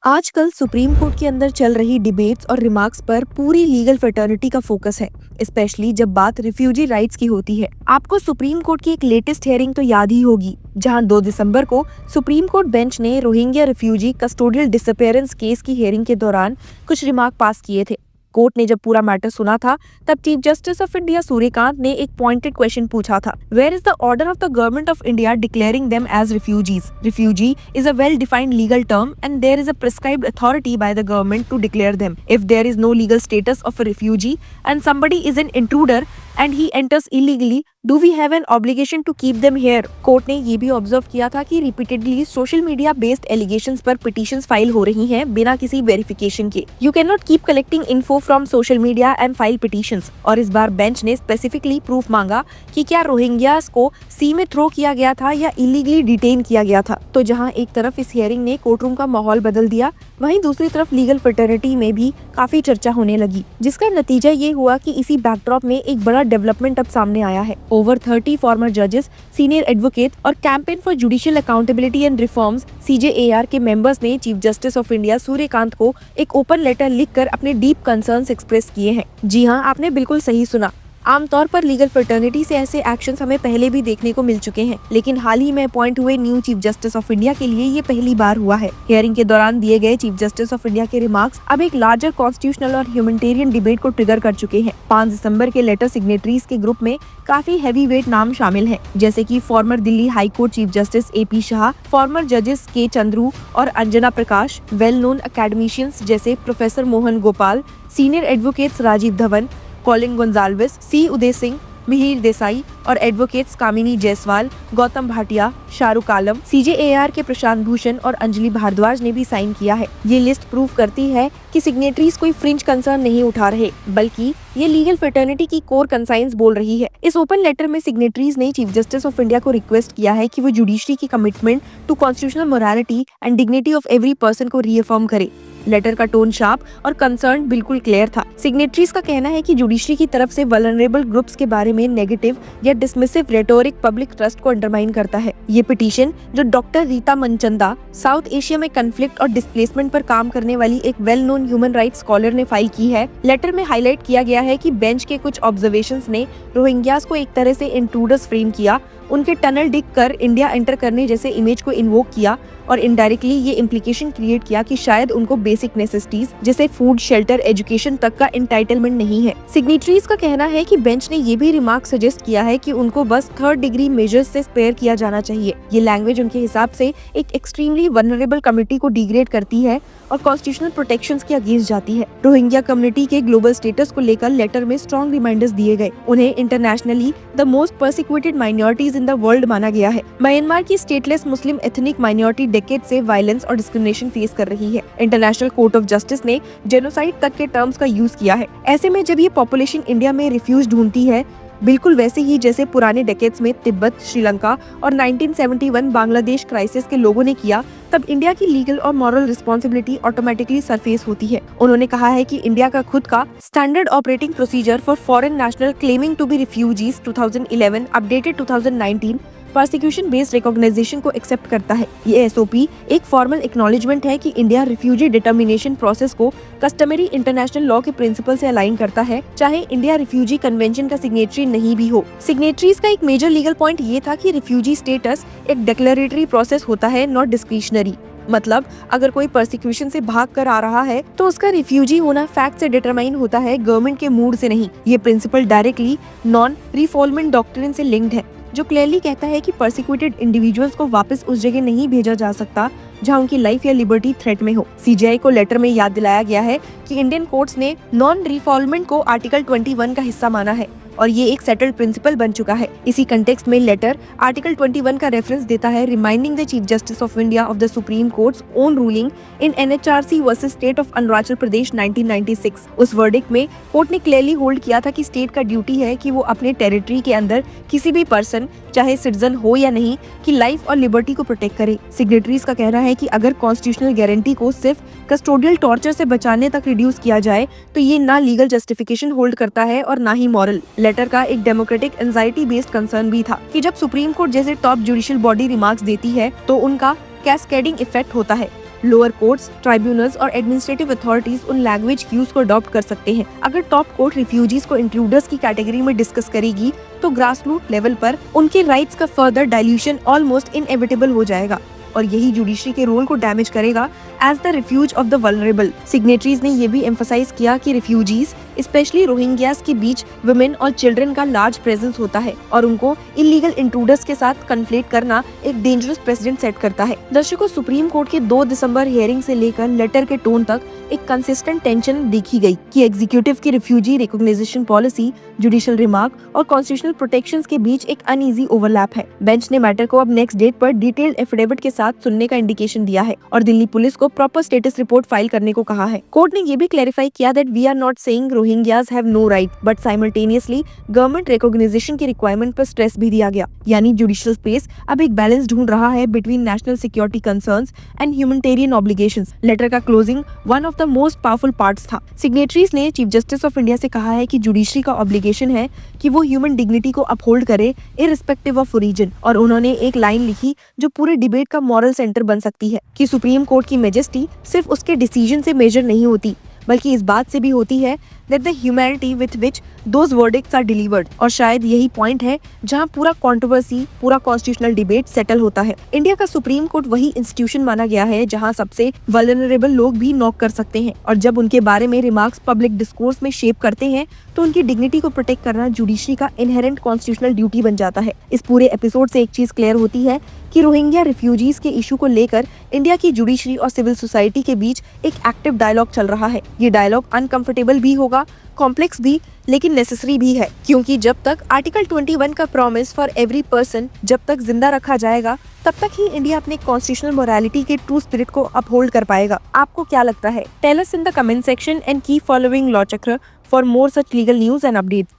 आजकल supreme court के अंदर चल रही डिबेट्स और रिमार्क्स पर पूरी लीगल फ्रेटर्निटी का फोकस है, स्पेशली जब बात रिफ्यूजी राइट्स की होती है। आपको सुप्रीम कोर्ट की एक लेटेस्ट हियरिंग तो याद ही होगी, जहां 2 दिसंबर को सुप्रीम कोर्ट बेंच ने Rohingya refugee custodial disappearance case की हियरिंग के दौरान कुछ रिमार्क पास किए थे। कोर्ट ने जब पूरा मैटर सुना था, तब chief justice of India Suryakant ने एक पॉइंटेड क्वेश्चन पूछा था, where is the order of the government of India declaring them as refugees? Refugee is a well defined legal term and there is a prescribed authority by the government to declare them. If there is no legal status of a refugee and somebody is an intruder and he enters illegally, do we have an obligation to keep them here? Court ने ये भी observe किया था कि repeatedly social media based allegations पर petitions file हो रही हैं बिना किसी वेरिफिकेशन के। You can not keep collecting info from social media and file petitions. और इस बार बेंच ने स्पेसिफिकली प्रूफ मांगा कि क्या रोहिंग्यास को सी में थ्रो किया गया था या इलीगली डिटेन किया गया था। तो जहां एक तरफ इस हियरिंग ने कोर्टरूम का माहौल बदल दिया, वहीं दूसरी तरफ लीगल फ्रेटर्निटी में भी काफी चर्चा होने लगी, जिसका नतीजा ये हुआ कि इसी बैकड्रॉप में एक बड़ा डेवलपमेंट अब सामने आया है। ओवर 30 फॉर्मर जजेस, सीनियर एडवोकेट और campaign for judicial accountability and reforms CJAR के मेंबर्स ने chief justice of India Suryakant को एक ओपन लेटर लिखकर अपने डीप कंसर्न्स एक्सप्रेस किए हैं। जी हाँ, आपने बिल्कुल सही सुना। आमतौर पर लीगल फ्रेटर्निटी से ऐसे एक्शंस हमें पहले भी देखने को मिल चुके हैं, लेकिन हाल ही में अपॉइंट हुए new chief justice of India के लिए ये पहली बार हुआ है। हियरिंग के दौरान दिए गए चीफ जस्टिस ऑफ इंडिया के रिमार्क्स अब एक लार्जर कॉन्स्टिट्यूशनल और ह्यूमैनिटेरियन डिबेट को ट्रिगर कर चुके हैं। 5 दिसंबर के लेटर सिग्नेटरीज के ग्रुप में काफी हैवी वेट नाम शामिल हैं, जैसे कि former Delhi high court chief justice AP Shah, former जजेस K चंद्रू और Anjana Prakash, well known academicians जैसे professor Mohan Gopal, senior advocates Rajeev Dhavan, Colin Gonsalves, C Uday Singh, Mihir Desai और एडवोकेट्स कामिनी जायसवाल, गौतम भाटिया, शाहरुख आलम, CJAR के प्रशांत भूषण और अंजलि भारद्वाज ने भी साइन किया है। ये लिस्ट प्रूव करती है कि सिग्नेटरीज कोई फ्रिंज कंसर्न नहीं उठा रहे, बल्कि ये लीगल फ्रेटर्निटी की कोर कंसाइंस बोल रही है। इस ओपन लेटर में सिग्नेटरीज ने चीफ जस्टिस ऑफ इंडिया को रिक्वेस्ट किया है कि वो जुडिशरी की commitment to constitutional morality and dignity of every person को रीअफर्म करे। लेटर का टोन शार्प और कंसर्न बिल्कुल क्लियर था। सिग्नेटरीज का कहना है कि जुडिशरी की तरफ से वल्नरेबल ग्रुप्स के बारे में नेगेटिव या डिसमिसिव रेटोरिक पब्लिक ट्रस्ट को अंडरमाइन करता है। ये पिटीशन, जो doctor Rita Manchanda, south Asia में कन्फ्लिक्ट और डिस्प्लेसमेंट पर काम करने वाली एक well known human rights scholar ने फाइल की है। लेटर में हाईलाइट किया गया है कि बेंच के कुछ ऑब्जर्वेशंस ने रोहिंग्यास को एक तरह से इंट्रूडर्स फ्रेम किया, उनके टनल डिग कर इंडिया एंटर करने जैसे इमेज को इन्वोक किया और इनडायरेक्टली ये इम्प्लीकेशन क्रिएट किया कि शायद उनको बेसिक नेसेसिटीज जैसे फूड, शेल्टर, एजुकेशन तक का एंटाइटलमेंट नहीं है। सिग्नेटरीज का कहना है कि बेंच ने ये भी रिमार्क सजेस्ट किया है कि उनको बस 3rd डिग्री मेजर्स से स्पेयर किया जाना चाहिए। ये लैंग्वेज उनके हिसाब से एक एक्सट्रीमली वल्नरेबल कम्युनिटी को डिग्रेड करती है और कॉन्स्टिट्यूशनल प्रोटेक्शंस के अगेंस्ट जाती है। रोहिंग्या कम्युनिटी के ग्लोबल स्टेटस को लेकर लेटर में स्ट्रॉन्ग रिमाइंडर्स दिए गए। उन्हें internationally the most persecuted minorities in the world माना गया है। म्यांमार की स्टेटलेस मुस्लिम एथनिक माइनॉरिटी डेकेड से वायलेंस और डिस्क्रिमिनेशन फेस कर रही है। इंटरनेशनल कोर्ट ऑफ जस्टिस ने जेनोसाइड तक के टर्म्स का यूज किया है। ऐसे में जब ये पॉपुलेशन इंडिया में रिफ्यूज ढूंढती है, बिल्कुल वैसे ही जैसे पुराने डेकेड्स में तिब्बत, श्रीलंका और 1971 बांग्लादेश क्राइसिस के लोगों ने किया, तब इंडिया की लीगल और मॉरल रिस्पॉन्सिबिलिटी ऑटोमेटिकली सरफेस होती है। उन्होंने कहा है कि इंडिया का खुद का standard operating procedure for foreign national claiming to be refugees 2011 updated 2019 prosecution based recognition को एक्सेप्ट करता है। ये SOP एक फॉर्मल एक्नॉलेजमेंट है कि इंडिया रिफ्यूजी डिटर्मिनेशन प्रोसेस को कस्टमरी इंटरनेशनल लॉ के प्रिंसिपल से अलाइन करता है, चाहे इंडिया रिफ्यूजी कन्वेंशन का सिग्नेटरी नहीं भी हो। सिग्नेटरीज का एक मेजर लीगल पॉइंट ये था कि रिफ्यूजी स्टेटस एक डिक्लेरेटरी प्रोसेस होता है, नॉट डिस्क्रिशनरी। मतलब अगर कोई परसिक्यूशन से भाग कर आ रहा है तो उसका रिफ्यूजी होना फैक्ट से डिटरमाइन होता है, गवर्नमेंट के मूड से नहीं। ये प्रिंसिपल डायरेक्टली नॉन रिफॉल्वमेंट डॉक्ट्रिन से लिंक्ड है, जो क्लियरली कहता है कि परसिक्यूटेड इंडिविजुअल्स को वापस उस जगह नहीं भेजा जा सकता जहां उनकी लाइफ या लिबर्टी थ्रेट में हो। CJI को लेटर में याद दिलाया गया है कि इंडियन कोर्ट्स ने नॉन रिफॉल्वमेंट को आर्टिकल 21 का हिस्सा माना है और ये एक सेटल्ड प्रिंसिपल बन चुका है। इसी कंटेक्स्ट में लेटर आर्टिकल 21 का रेफरेंस देता है, reminding the chief justice of India of the supreme court's own ruling in NHRC versus state of Arunachal Pradesh 1996। उस वर्डिक्ट में कोर्ट ने क्लियरली होल्ड किया था कि स्टेट का ड्यूटी है कि वो अपने टेरिटरी के अंदर किसी भी पर्सन, चाहे सिटीजन हो या नहीं, की लाइफ और लिबर्टी को प्रोटेक्ट करे। सिग्नेटरीज का कहना है कि अगर कॉन्स्टिट्यूशनल गारंटी को सिर्फ कस्टोडियल टॉर्चर से बचाने तक रिड्यूस किया जाए तो ये ना लीगल जस्टिफिकेशन होल्ड करता है और ना ही मॉरल। लेटर का एक डेमोक्रेटिक एंजाइटी बेस्ड कंसर्न भी था कि जब सुप्रीम कोर्ट जैसे टॉप जुडिशियल बॉडी रिमार्क्स देती है तो उनका कैस्केडिंग इफेक्ट होता है। लोअर कोर्ट्स, ट्राइब्यूनल्स और एडमिनिस्ट्रेटिव अथॉरिटीज उन लैंग्वेज यूज को अडॉप्ट कर सकते हैं। अगर टॉप कोर्ट रिफ्यूजीज को इंट्रूडर्स की कैटेगरी में डिस्कस करेगी तो ग्रास रूट लेवल पर उनके राइट्स का फर्दर डाइल्यूशन ऑलमोस्ट इनएविटेबल हो जाएगा और यही जुडिशरी के रोल को डैमेज करेगा as the refuge of the vulnerable. Signatories ने ये भी एम्फसाइज किया कि रिफ्यूजीज स्पेशली रोहिंग्यास के बीच वुमेन और चिल्ड्रन का लार्ज प्रेजेंस होता है और उनको इलीगल इंट्रूडर्स के साथ कन्फ्लेट करना एक डेंजरस प्रेसिडेंट सेट करता है। दर्शकों, सुप्रीम कोर्ट के 2 दिसंबर हियरिंग से लेकर लेटर के टोन तक एक कंसिस्टेंट टेंशन देखी गई कि एग्जीक्यूटिव की refugee recognition policy, judicial remark और कॉन्स्टिट्यूशनल प्रोटेक्शंस के बीच एक अनईजी ओवरलैप है। बेंच ने मैटर को अब नेक्स्ट डेट पर डिटेल्ड एफिडेविट के साथ सुनने का इंडिकेशन दिया है और दिल्ली पुलिस को प्रॉपर स्टेटस रिपोर्ट फाइल करने को कहा है। कोर्ट ने ये भी क्लैरिफाई किया that we are not saying Rohingyas have no right but simultaneously government recognition के रिक्वायरमेंट पर स्ट्रेस भी दिया गया। यानी जुडिशियल स्पेस अब एक बैलेंस ढूंढ रहा है between national security concerns and humanitarian obligations. Letter का closing one of the most powerful parts था। सिग्नेटरीज ने चीफ जस्टिस ऑफ इंडिया से कहा है कि जुडिशरी का ऑब्लिगेशन है कि वो ह्यूमन डिग्निटी को अपहोल्ड करे इररिस्पेक्टिव ऑफ ओरिजिन, और उन्होंने एक लाइन लिखी जो पूरे डिबेट का मॉरल सेंटर बन सकती है कि सुप्रीम कोर्ट की मेजेस्टी सिर्फ उसके डिसीजन से मेजर नहीं होती बल्कि इस बात से भी होती है that the humanity with which those verdicts are delivered। और शायद यही पॉइंट है जहां पूरा कंट्रोवर्सी, पूरा कॉन्स्टिट्यूशनल डिबेट सेटल होता है। इंडिया का सुप्रीम कोर्ट वही इंस्टीट्यूशन माना गया है जहां सबसे वल्नरेबल लोग भी नॉक कर सकते हैं और जब उनके बारे में रिमार्क्स पब्लिक डिस्कोर्स में शेप करते हैं तो उनकी डिग्निटी को प्रोटेक्ट करना जुडिशरी का इनहेरेंट कॉन्स्टिट्यूशनल ड्यूटी बन जाता है। इस पूरे एपिसोड से एक चीज क्लियर होती है कि रोहिंग्या रिफ्यूजीज के इशू को लेकर इंडिया की जुडिशरी और सिविल सोसाइटी के बीच एक एक्टिव डायलॉग चल रहा है। ये डायलॉग अनकंफर्टेबल भी होगा, कॉम्प्लेक्स भी, लेकिन नेसेसरी भी है, क्योंकि जब तक आर्टिकल 21 का प्रॉमिस फॉर एवरी पर्सन जब तक जिंदा रखा जाएगा तब तक ही इंडिया अपने कॉन्स्टिट्यूशनल मोरालिटी के ट्रू स्पिरिट को अपहोल्ड कर पाएगा। आपको क्या लगता है? Tell us in the comment section and keep following law Chakra for more such legal news and updates.